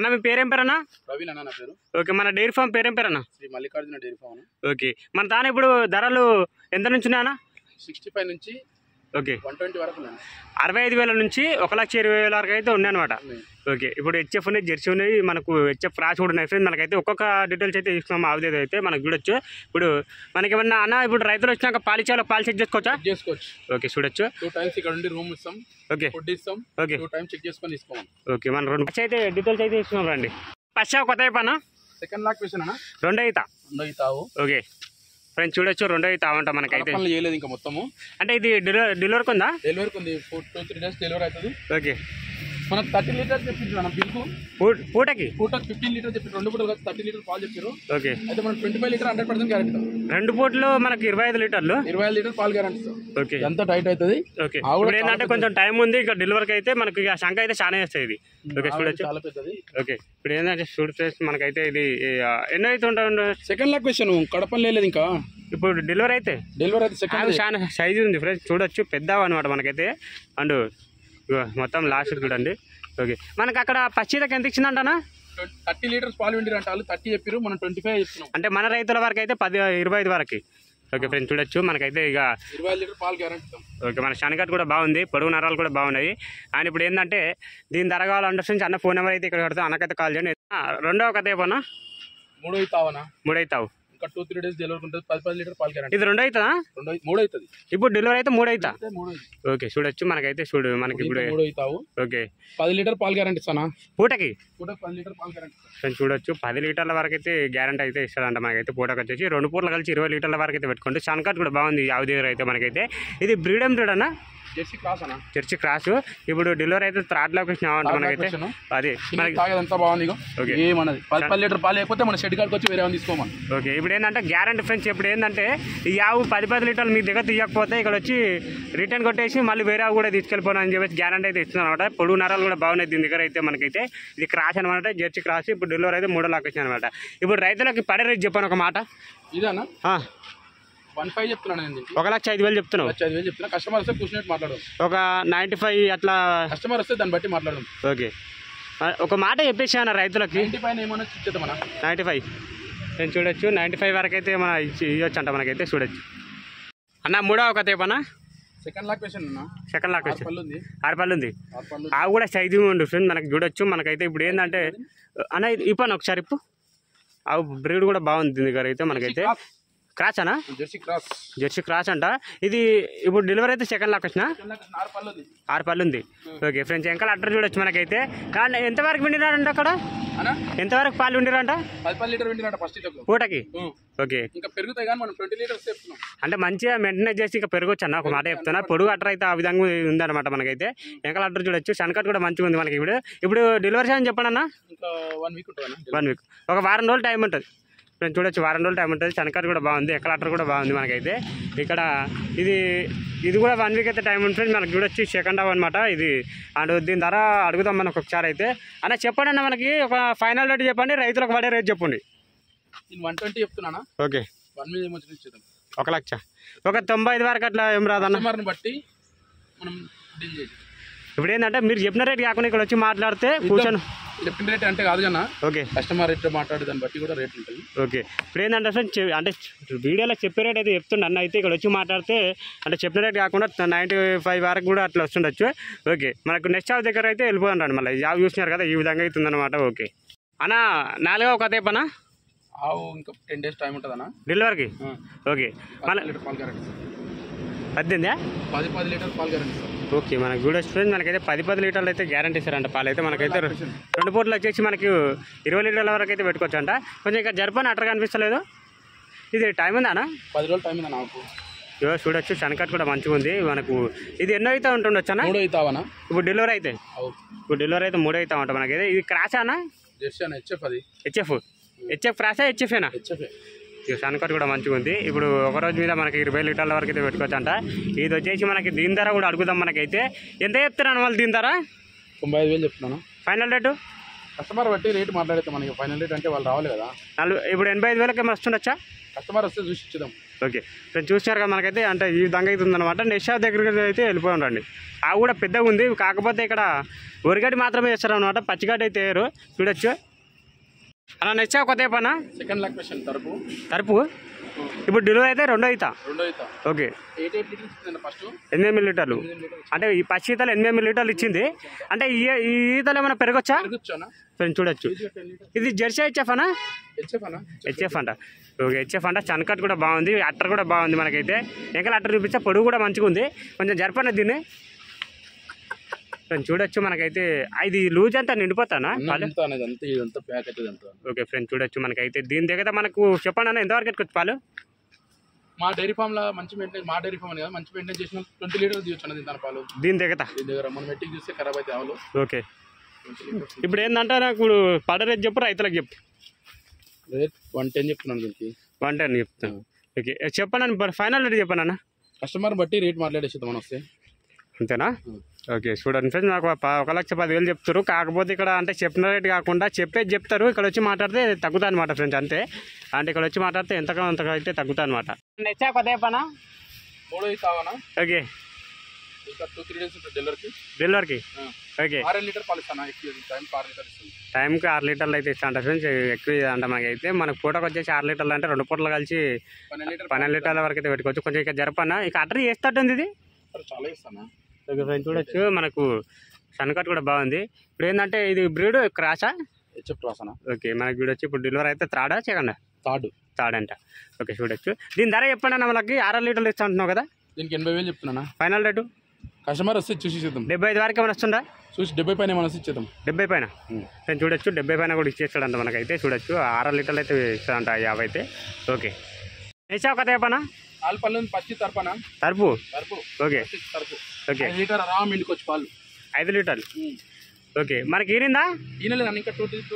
అన్న మీ పేరేం పేరన్నా? ప్రవీణ్ అన్న నా పేరు. ఓకే, మన డైరీ ఫామ్ పేరేం పేరన్నా? Sri Mallikarjuna dairy farm. Okay, మన తాను ఇప్పుడు ధరలు ఎంత నుంచి ఉన్నాయన్నా? 65 నుంచి ఓకే 120 వరకు ఉన్నాయి. 65,000 నుంచి 1,20,000 వరకు అయితే ఉన్నాయి అనమాట. ఓకే, ఇప్పుడు హెచ్ఎఫ్ ఉన్నాయి, జెర్సీ ఉన్నాయి, మనకు హెచ్ఎఫ్ క్రాస్ కూడా ఉన్నాయి ఫ్రెండ్స్. మనకైతే ఒక్కొక్క డీటెయిల్స్ అయితే తీసుకున్నాం ఆవుదేది అయితే మనకు చూడొచ్చు. ఇప్పుడు మనకి ఏమన్నా అన్న ఇప్పుడు రైతులు వచ్చినాక పాలు ఇచ్చేవాళ్ళు పాలు చెక్ చేసుకోవచ్చా? చేసుకోవచ్చు. ఓకే చూడొచ్చు. 2 టైమ్స్ ఇక్కడ ఉండి రూమ్ ఇస్తాం. ఓకే ఫుడ్ ఇస్తాం. ఓకే 2 టైమ్స్ చెక్ చేసుకొని తీసుకోవాలి. ఓకే, మన రెండు పచ్చి అయితే డీటెయిల్స్ అయితే తీసుకున్నాం రండి. పచ్చా కొత్త అయిపోయినా సెకండ్ లాక్ క్వశ్చన్ అన్న. రెండో అవుతా. ఓకే ఫ్రెండ్స్ చూడొచ్చు, రెండో అవుతా అవంట మనకైతే చేయలేదు ఇంకా మొత్తము. అంటే ఇది డెలివరీకి ఉందా? డెలివరీకి ఉంది. 2-3 డేస్ డెలివరీ అవుతుంది. ఓకే, మనకు 30 లీటర్స్ చెప్పించారు బిల్కు. పూటకి 15 లీటర్ చెప్పి 2 పూటలు 30 లీటర్ పాలు చెప్పారు. ఓకే, అయితే మనం 25 లీటర్ 100% గ్యారెంటీ. 2 పూటలు మనకి 25 లీటర్లు 25 లీటర్ పాలు గ్యారెంటీ. ఓకే, ఎంత టైట్ అవుతుంది. ఓకే, ఇప్పుడు ఏంటంటే కొంచెం టైం ఉంది ఇక డెలివరీకి అయితే మనకి శంక అయితే చాలా వేస్తాయి ఇది. ఓకే చూడొచ్చు. చాలా పెద్దది. ఓకే, ఇప్పుడు ఏంటంటే చూడు ఫ్రెండ్స్ మనకైతే ఇది ఎన్నో అయితే ఉంటుంది. సెకండ్ లాక్ క్వశ్చన్ కడపని లేదు ఇంకా. ఇప్పుడు డెలివరీ అయితే సెకండ్ చాలా సైజు ఉంది ఫ్రెండ్స్ చూడొచ్చు, పెద్దగా అనమాట మనకైతే. అండ్ మొత్తం లాస్ట్ చూడండి. ఓకే, మనకి అక్కడ పచ్చిదకి ఎంత ఇచ్చిందంటనా? 30 లీటర్స్ పాలు వెండి అంటారు. 30 చెప్పారు, మనం 25 చెప్తున్నాం. అంటే మన రైతుల వరకు అయితే 25 వరకు. ఓకే ఫ్రెండ్స్ చూడొచ్చు మనకైతే ఇక 25 లీటర్ పాలు గ్యారెంటీ. ఓకే, మన శనగట్ కూడా బాగుంది, పొడుగు నరాలు కూడా బాగున్నాయి. అండ్ ఇప్పుడు ఏంటంటే దీని ధర కావాలంటే అన్న ఫోన్ నెంబర్ అయితే ఇక్కడ కడతాం, అన్నకైతే కాల్ చేయండి. రెండవ కథ ఏమన్నా? మూడో అవుతావనా? మూడవుతావు. ఇంకా 2-3 డేస్ డెలివరీ ఉంటుంది. 10 లీటర్ పాలు గ్యారెంటీ. ఇది రెండు అవుతుందా? మూడు అవుతుంది. ఇప్పుడు డెలివరీ అయితే 3 అవుతా. ఓకే చూడొచ్చు మనకైతే చూడు మనకి ఇప్పుడు 3 అవుతావు. ఓకే 10 లీటర్ పాలు గ్యారెంటీ ఇస్తానా? పూటకి 10 లీటర్ పాలు గ్యారెంటీ. చూడొచ్చు 10 లీటర్ల వరకు అయితే గ్యారెంటీ అయితే ఇస్తాడంట మనకైతే. పూటకి వచ్చేసి 2 పూటలు కలిసి 20 లీటర్ల వరకు అయితే పెట్టుకోండి. శనకట్ కూడా బాగుంది ఆవు దగ్గర అయితే మనకైతే. ఇది బ్రీడ్ అన్న జెర్సీ క్రాస్ అన్న. Jersey cross. ఇప్పుడు డెలివరీ అయితే థర్డ్ లొకేషన్ అవ్వంట మనకైతే. అది తాగేదంతా బాగుంది. ఏమన్నది 10 లీటర్ పాలు లేకపోతే మన షెడ్ కాడికి వచ్చి వేరే తీసుకోమని. ఓకే, ఇప్పుడు ఏంటంటే గ్యారెంటీ ఫ్రెండ్స్. ఇప్పుడు ఏంటంటే ఈ ఆవు 10 లీటర్లు మీ దగ్గర తీయకపోతే ఇక్కడ వచ్చి రిటర్న్ కొట్టేసి మళ్ళీ వేరే ఆవు కూడా తీసుకెళ్ళిపోను అని చెప్పేసి గ్యారెంటీ అయితే ఇస్తున్నాను అనమాట. పొడుగు నరాలు కూడా బాగున్నాయి దీని దగ్గర అయితే మనకైతే. ఇది క్రాస్ అనమాట, జెర్సీ క్రాస్. ఇప్పుడు డెలివరీ అయితే 3 లొకేషన్ అనమాట. ఇప్పుడు రైతులకి పడే రేట్ చెప్పాను ఒక మాట. ఇదేనా 1.5 చెప్తున్నాను. 1,05,000 చెప్తున్నావు. 1,05,000 చెప్తున్నా. కస్టమర్ వస్తే కూర్చున్నట్టు మాట్లాడడం. ఒక 95 అట్లా కస్టమర్ వస్తే దాన్ని బట్టి మాట్లాడడం. ఓకే, ఒక మాట చెప్పేసి అన్న రైతులకి 95 ఏమన్నా ఇచ్చేద్దామన్నా. 95 నేను చూడొచ్చు. 95 వరకు అయితే మన ఇవ్వచ్చు అంట మనకైతే చూడొచ్చు అన్న. మూడవ కథ ఏమన్నా? సెకండ్ లాక్ క్వశ్చన్ అన్న. సెకండ్ లాక్ క్వశ్చన్ 6 పళ్ళు ఉంది. 6 పళ్ళు. ఆవు కూడా సైజు ఉండు ఫ్రెండ్ మనకి చూడొచ్చు మనకైతే. ఇప్పుడు ఏంటంటే అన్న ఇప్పను ఒకసారి ఇప్పు. ఆవు బ్రీడ్ కూడా బాగుంది దీని దగ్గర అయితే మనకైతే. క్రాస్ అనా? జెర్సీ క్రాస్ అంట. ఇది ఇప్పుడు డెలివరీ అయితే సెకండ్ లాక్ వచ్చిన 6 పళ్ళు ఉంది. ఓకే ఫ్రెండ్స్ వెంకల అడ్రస్ చూడొచ్చు మనకైతే. కానీ ఎంతవరకు విండినారంట అక్కడ? ఎంతవరకు పాలు విండిరంట? 10 లీటర్ విండిరంట ఫస్ట్ పూటకి. ఓకే, ఇంకా పెరుగుతాయి కానీ మనం 20 లీటర్స్ చెప్తున్నాం. అంటే మంచిగా మెయింటెనెన్స్ చేసి ఇంకా పెరగొచ్చు అన్న ఒక మాట చెప్తున్నా. పొడుగు అట్టర్ అయితే ఆ విధంగా ఉందన్నమాట మనకైతే. వెంకల అడ్రస్ చూడొచ్చు. శనకట్ కూడా మంచిగా ఉంది మనకి. ఇప్పుడు డెలివరీ అని చెప్పండి అన్న. ఇంకా 1 వీక్ ఉంటుంది. 1 వీక్, ఒక వారం రోజులు టైం ఉంటుంది. నేను చూడొచ్చు వారం రోజులు టైం ఉంటుంది. శనకట్ కూడా బాగుంది, ఎక్కల అట్టర్ కూడా బాగుంది మనకైతే. ఇక్కడ ఇది కూడా 1 వీక్ అయితే టైం ఉంటుంది మనకు చూడొచ్చు. సెకండ్ హాఫ్ అనమాట ఇది. అండ్ దీని ధర అడుగుదాం మనకు ఒకసారి అయితే. అన్న చెప్పండి అన్న మనకి ఒక ఫైనల్ రేట్ చెప్పండి, రైతులకు పడే రేట్ చెప్పండి. నేను 120 చెప్తున్నానా? ఓకే 1 మీద ఏమొచ్చి ఇచ్చేద్దాం. 1 లక్ష, ఒక 95 వరకు అట్లా ఏం రాదన్న. బట్టి మనం డీల్ చేయాలి. ఇప్పుడు ఏంటంటే మీరు చెప్పిన రేట్ కాకుండా ఇక్కడ వచ్చి మాట్లాడితే కూర్చొని చెప్పిన రేట్ అంటే కాదు కన్నా. ఓకే, కస్టమర్ రేట్ మాట్లాడే దాన్ని బట్టి కూడా రేట్ ఉంటుంది. ఓకే, ఇప్పుడు ఏంటంటే సార్ అంటే వీడియోలో చెప్పే రేట్ అయితే చెప్తుండ అన్న. అయితే ఇక్కడ వచ్చి మాట్లాడితే అంటే చెప్పిన రేట్ కాకుండా 95 వరకు కూడా అట్లా వస్తుండొచ్చు. ఓకే, మనకు నెక్స్ట్ జాబ్ దగ్గర అయితే వెళ్ళిపోతుంటాను. మళ్ళీ జాబ్ చూసినారు కదా ఈ విధంగా అవుతుందన్నమాట. ఓకే అన్న 4వ కథ చెప్పనా? ఆవు ఇంకా 10 డేస్ టైం ఉంటుంది అన్న డెలివరీకి. ఓకే, మళ్ళీ 10 లీటర్ పాలు గ్యారెంటీ. 10 లీటర్ పాలు గ్యారెంటీ. ఓకే, మనకు చూడొచ్చు ఫ్రెండ్స్ మనకైతే 10 లీటర్లు అయితే గ్యారెంటీ ఇస్తారంట పాలు అయితే మనకైతే. 2 పూటలు వచ్చేసి మనకి 20 లీటర్ల వరకు అయితే పెట్టుకోవచ్చు అంట. కొంచెం ఇంకా జరపని అట్టర్ కనిపిస్తలేదు. ఇది టైం ఉందా అన్న? 10 రోజులు టైం ఉందా నాకు. చూడొచ్చు శనకట్ కూడా మంచిగా ఉంది మనకు. ఇది ఎన్నో అయితే ఉంటుండొచ్చు అన్న? 3 అవుతావనా? ఇప్పుడు డెలివరీ అయితే 3 అవుతా ఉంటా మనకైతే. ఇది క్రాస్ అన్న? జెర్సీ అన్న. హెచ్ఎఫ్ క్రాసా హెచ్ఎఫేనా? శనకట్ కూడా మంచిగా ఉంది. ఇప్పుడు ఒక రోజు మీద మనకి 20 లీటర్ల వరకు అయితే పెట్టుకోవచ్చు అంట. ఇది వచ్చేసి మనకి దీని ధర కూడా అడుగుదాం మనకైతే. ఎంత చెప్తున్నాను వాళ్ళు దీని ధర? 95,000 చెప్తున్నాను. ఫైనల్ రేటు కస్టమర్ బట్టి రేటు మాట్లాడితే మనకి ఫైనల్ రేట్ అంటే వాళ్ళు రావాలి కదా. ఇప్పుడు 85,000కి వస్తుండొచ్చా? కస్టమర్ వస్తే చూసి ఇచ్చేద్దాం. ఓకే ఫ్రెండ్స్ చూసినారు కదా మనకైతే అంటే ఈ విధంగా అయితే ఉందన్నమాట. నెక్స్ట్ షాప్ దగ్గరికి అయితే వెళ్ళిపోయి ఉండండి. ఆ కూడా పెద్దగా ఉంది, కాకపోతే ఇక్కడ వరిగడ్డి మాత్రమే వేస్తారు అనమాట, పచ్చిగడ్డి అయితే వేయరు. చూడొచ్చు అలా. నెక్స్ట్ షాప్ కొత్త పనా సెకండ్ లాక్ క్వశ్చన్ తరుపు ఇప్పుడు డెలివరీ అయితే రెండో అవుతా. ఓకే 8 లీటర్స్ ఫస్ట్ 8 లీటర్లు అంటే ఈ పచ్చి ఈతలు 8 లీటర్లు ఇచ్చింది. అంటే ఈ ఈతలు ఏమైనా పెరగొచ్చా ఫ్రెండ్స్? చూడొచ్చు. ఇది జెర్సీ హెచ్ఎఫ్ అనా? హెచ్ఎఫ్ అంట. ఓకే హెచ్ఎఫ్ అంట. చనకట్ కూడా బాగుంది, అట్టర్ కూడా బాగుంది. మనకైతే ఎంకల అట్టర్ చూపించా, పొడుగు కూడా మంచిగా ఉంది. కొంచెం జరపన దీన్ని ఫ్రెండ్స్ చూడొచ్చు. మనకైతే ఇది లూజ్ అంతా నిండిపోతానా? ఓకే ఫ్రెండ్స్ చూడొచ్చు. మనకైతే దీని దగ్గర మనకు చెప్పండి అన్న ఎంతవరకు ఎట్టుకోవచ్చు పాలు? మా డైరీ ఫామ్ లో మంచి మెయింటైన్, మా డైరీ ఫామ్ అని కదా మంచి మెయింటైన్ చేసిన 20 లీటర్స్ తీయొచ్చు అన్నది తన పాలు దీని దగ్గర మనం మెట్టికి చూస్తే ఖరాబ్ అయితే ఆవులు. ఓకే ఇప్పుడు ఏంటంటే నాకు పడ రేట్ చెప్పు, రైతులకు చెప్పు. రేట్ 110 చెప్తున్నాను దీనికి. 110 చెప్తాను. ఓకే చెప్పండి ఫైనల్ రేట్ చెప్పండి అన్న. కస్టమర్ బట్టి రేట్ మాట్లాడేస్తాం మనం వస్తే, అంతేనా? ఓకే చూడండి ఫ్రెండ్స్, నాకు 1,10,000 చెప్తారు. కాకపోతే ఇక్కడ అంటే చెప్పిన రేట్ కాకుండా చెప్పేది చెప్తారు, ఇక్కడ వచ్చి మాట్లాడితే తగ్గుతా అనమాట ఫ్రెండ్స్. అంతే అంటే ఇక్కడ వచ్చి మాట్లాడితే ఎంతగా అంతగా అయితే తగ్గుతా అనమాట. నెచ్చా కొద్దే పనా ఓకే ఇంకా 2-3 డేస్ ఉంటుంది డెలివరీకి. ఓకే 6 లీటర్ పాలు ఇస్తాను, టైంకి 6 లీటర్ ఇస్తుంది. టైంకి 6 లీటర్లు అయితే ఇస్తా అంటారు ఫ్రెండ్స్. ఎక్కువ అంటే మనకైతే మనకు పూటకు వచ్చేసి 6 లీటర్లు అంటే 2 పూటలు కలిసి 12 లీటర్ల వరకు అయితే పెట్టుకోవచ్చు. కొంచెం ఇక జరపన్నా ఇక అటర్ చేస్తట్టుంది ఇది చాలా ఇస్తాను. ఓకే ఫ్రెండ్స్ చూడొచ్చు. మనకు సన్కట్ కూడా బాగుంది. ఇప్పుడు ఏంటంటే ఇది బ్రీడ్ క్రాసా? హెచ్ఎఫ్ క్రాస్ అన్న. ఓకే మనకి చూడొచ్చు. ఇప్పుడు డెలివరీ అయితే త్రాడా సెకండా? థర్డ్ అంట. ఓకే చూడొచ్చు. దీని ధర చెప్పండి అన్న. మనకి 6 లీటర్లు ఇస్తా అంటున్నావు కదా, దీనికి 80,000 చెప్తున్నా. ఫైనల్ రేటు కస్టమర్ వస్తే చూసి ఇచ్చేద్దాం. 75 వరకు ఏమైనా వస్తుందా? చూసి 70 పైన ఏమైనా ఇచ్చేద్దాం. 70 పైన నేను చూడొచ్చు. 70 పైన కూడా ఇచ్చేస్తాడంట మనకైతే. చూడొచ్చు 6 లీటర్లు అయితే ఇస్తాడంట 50 అయితే. ఓకే వేసావు కదా చెప్పనా? ఆల్పల్లి పచ్చి తరపనా? తరపు. ఓకే తరపు. ఓకే 5 లీటర్ ఆరామ్ ఇంటికి వచ్చి పాలు 5 లీటర్లు. ఓకే మనకి ఈనిందా? ఈనలేదు ఇంకా 2 డేస్.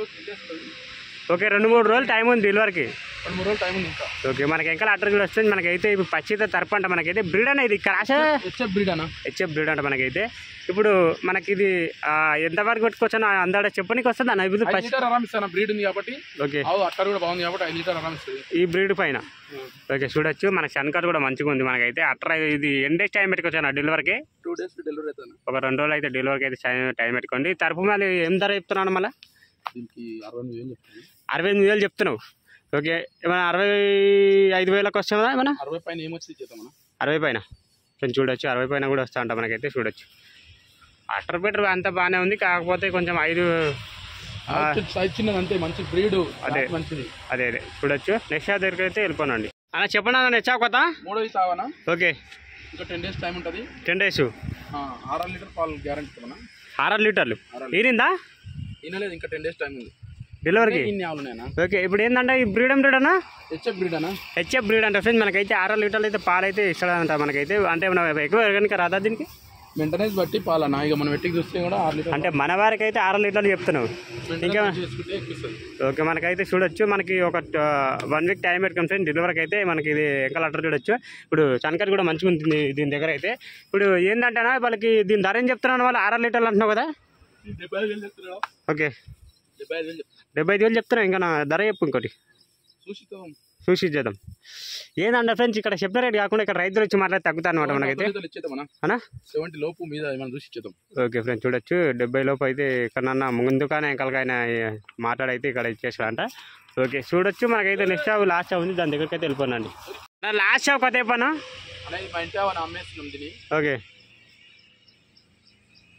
ఓకే 2-3 రోజులు టైం ఉంది డెలివరీకి. 2-3 రోజులు టైం ఉంది ఇంకా. ఓకే మనకి ఇంకా అటర్ కూడా వస్తుంది. మనకైతే ఇప్పుడు పచ్చిత తరపు అంట. మనకైతే బ్రీడ్ అన్న ఇది క్రాష్ హెచ్ఎఫ్ బ్రీడ్ అన్న. హెచ్ఎఫ్ బ్రీడ్ అంట. మనకైతే ఇప్పుడు మనకి ఇది ఎంతవరకు పెట్టుకోవచ్చు అన్న అందాడ చెప్పనీకి వస్తుంది అన్న? ఇప్పుడు 5 లీటర్ ఆరామ్ ఇస్తాను, బ్రీడ్ ఉంది కాబట్టి. ఓకే అట్టర్ కూడా బాగుంది కాబట్టి 5 లీటర్ ఆరామ్ ఇస్తుంది ఈ బ్రీడ్ పైన. ఓకే చూడొచ్చు. మనకి సన్కట్ కూడా మంచిగా ఉంది. మనకైతే అట్టర్ ఇది ఎన్ని డేస్ టైం పెట్టుకోవచ్చు అన్న డెలివరీకి? 2 డేస్ డెలివరీ అవుతాను. ఒక 2 రోజులు అయితే డెలివరీకి అయితే టైం పెట్టుకోండి. తరపు మళ్ళీ ఏం ధర చెప్తున్నాను మళ్ళీ? దీనికి 68,000 చెప్తాను. 68,000 చెప్తున్నావు. ఓకే ఏమైనా 65,000కి వస్తామా? ఏమన్నా 60 పైన ఏమొచ్చింది చేద్దామన్నా? 60 పైన ఫ్రెండ్స్ చూడొచ్చు. 60 పైన కూడా వస్తా అంట మనకైతే. చూడొచ్చు అటర్ బెటర్ అంతా బాగానే ఉంది. కాకపోతే కొంచెం 5 చిన్నది అంతే, మంచి బ్రీడ్. అదే మంచిది. అదే చూడొచ్చు. నెక్స్ట్ షాప్ దగ్గరికి అయితే వెళ్ళిపోనండి అన్న. చెప్పండి అన్న నెక్స్ట్ షాప్ కొత్త. 3 తావనా? ఓకే ఇంకా 10 డేస్ టైం ఉంటుంది. 10 డేస్ 6 లీటర్ పాలు గ్యారెంటీ ఇస్తామన్నా. 6 లీటర్లు ఈరిందా? ఈనలేదు ఇంకా 10 డేస్ టైం ఉంది డెలివరీకి. ఓకే ఇప్పుడు ఏంటంటే ఈ బ్రీడ్ బ్రీడ్ అన్న? హెచ్ఎఫ్ బ్రీడ్ అన్న. హెచ్ఎఫ్ బ్రీడ్ అంటే ఫ్రెండ్స్ మనకైతే 6 లీటర్లు అయితే పాలు అయితే ఇస్తాడంట మనకైతే. అంటే మనం ఎక్కువ కనుక రాదా దీనికి? మెయింటెనెన్స్ బట్టి పాలన్నా. ఇక మనం వెట్టికి చూస్తే కూడా 6 లీటర్. అంటే మన వారికి అయితే 6 లీటర్లు చెప్తున్నావు. ఇంకా ఓకే మనకైతే చూడొచ్చు. మనకి ఒక 1 వీక్ టైం పెట్టుకుని ఫ్రెండ్ డెలివరీకి అయితే మనకి ఇది ఇంకా లెటర్ చూడొచ్చు. ఇప్పుడు చనకట్ కూడా మంచిగా ఉంటుంది దీని దగ్గర అయితే. ఇప్పుడు ఏంటంటేనా వాళ్ళకి దీని ధర ఏం చెప్తున్నాను? వాళ్ళు 6 లీటర్లు అంటున్నావు కదా. 75,000 చెప్తున్నాడు. ఓకే 75,000 చెప్తున్నావు. ఇంకా నా ధర చెప్పు ఇంకోటి చూసి ఇచ్చేద్దాం. ఏంటంటే ఫ్రెండ్స్ ఇక్కడ చెప్పిన రేట్ కాకుండా ఇక్కడ రైతులు వచ్చి మాట్లాడి తగ్గుతా అనమాట మనకైతే. 70 లోపు మీద మనం చూసి ఇచ్చేద్దాం. ఓకే ఫ్రెండ్స్ చూడొచ్చు. 70 లోపు అయితే ఇక్కడన్నా ముందుగానే ఎంకలకైనా మాట్లాడైతే ఇక్కడ ఇచ్చేసాడంట. ఓకే చూడొచ్చు. మనకైతే నెక్స్ట్ షాప్ లాస్ట్ షాప్ ఉంది, దాని దగ్గరికి అయితే వెళ్ళిపోనండి. లాస్ట్ షాప్ కొత్త చెప్పనా? మా ఇంటి అమ్మేస్తున్నాం దీన్ని. ఓకే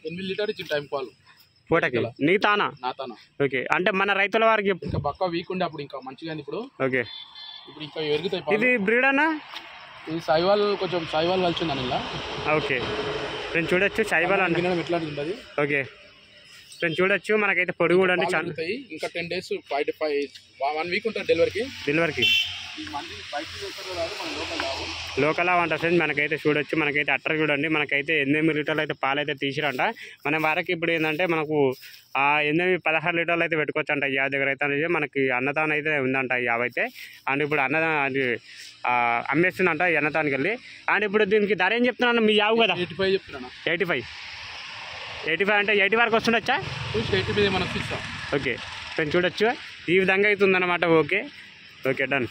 8 లీటర్ ఇచ్చిన టైం పాలు పూటకి. నీ తానా? నా తానా. ఓకే అంటే మన రైతుల వారికి ఇంకా పక్క వీక్ ఉండే అప్పుడు ఇంకా మంచిగా ఇప్పుడు. ఓకే ఇప్పుడు ఇంకా ఎరుగుతాయి. ఇది బ్రీడ్ అన్నా? ఇది సాయివాల్, కొంచెం సాయివాల్ కలిసిందని ఇలా. ఓకే ఫ్రెండ్స్ చూడొచ్చు. సాయివాల్ అంటే ఎట్లాంటిది ఉంటుంది. ఓకే ఫ్రెండ్స్ చూడొచ్చు. మనకైతే పొడుగు కూడా అంటే చాలా. ఇంకా 10 డేస్ 1 వీక్ ఉంటుంది డెలివరీకి. లోకల్ అంట ఫ్రెండ్స్ మనకైతే చూడొచ్చు. మనకైతే అట్టర్ చూడండి. మనకైతే 8 లీటర్లు అయితే పాలు అయితే తీసిరంట. మన వారికి ఇప్పుడు ఏంటంటే మనకు 16 లీటర్లు అయితే పెట్టుకోవచ్చు అంట. యాభై దగ్గర అయితే అనేది మనకి అన్నదానం అయితే ఉందంట 50 అయితే. అండ్ ఇప్పుడు అది అమ్మేస్తుందంట ఈ అన్నదానికి వెళ్ళి. అండ్ ఇప్పుడు దీనికి ధర ఏం చెప్తున్నాను? మీ యావు కదా 85 చెప్తున్నాను. 85 అంటే 80 వరకు వస్తుండొచ్చా? 80 మనం ఇస్తాం. ఓకే ఫ్రెండ్స్ చూడొచ్చు. ఈ విధంగా అవుతుందన్నమాట. Okay done.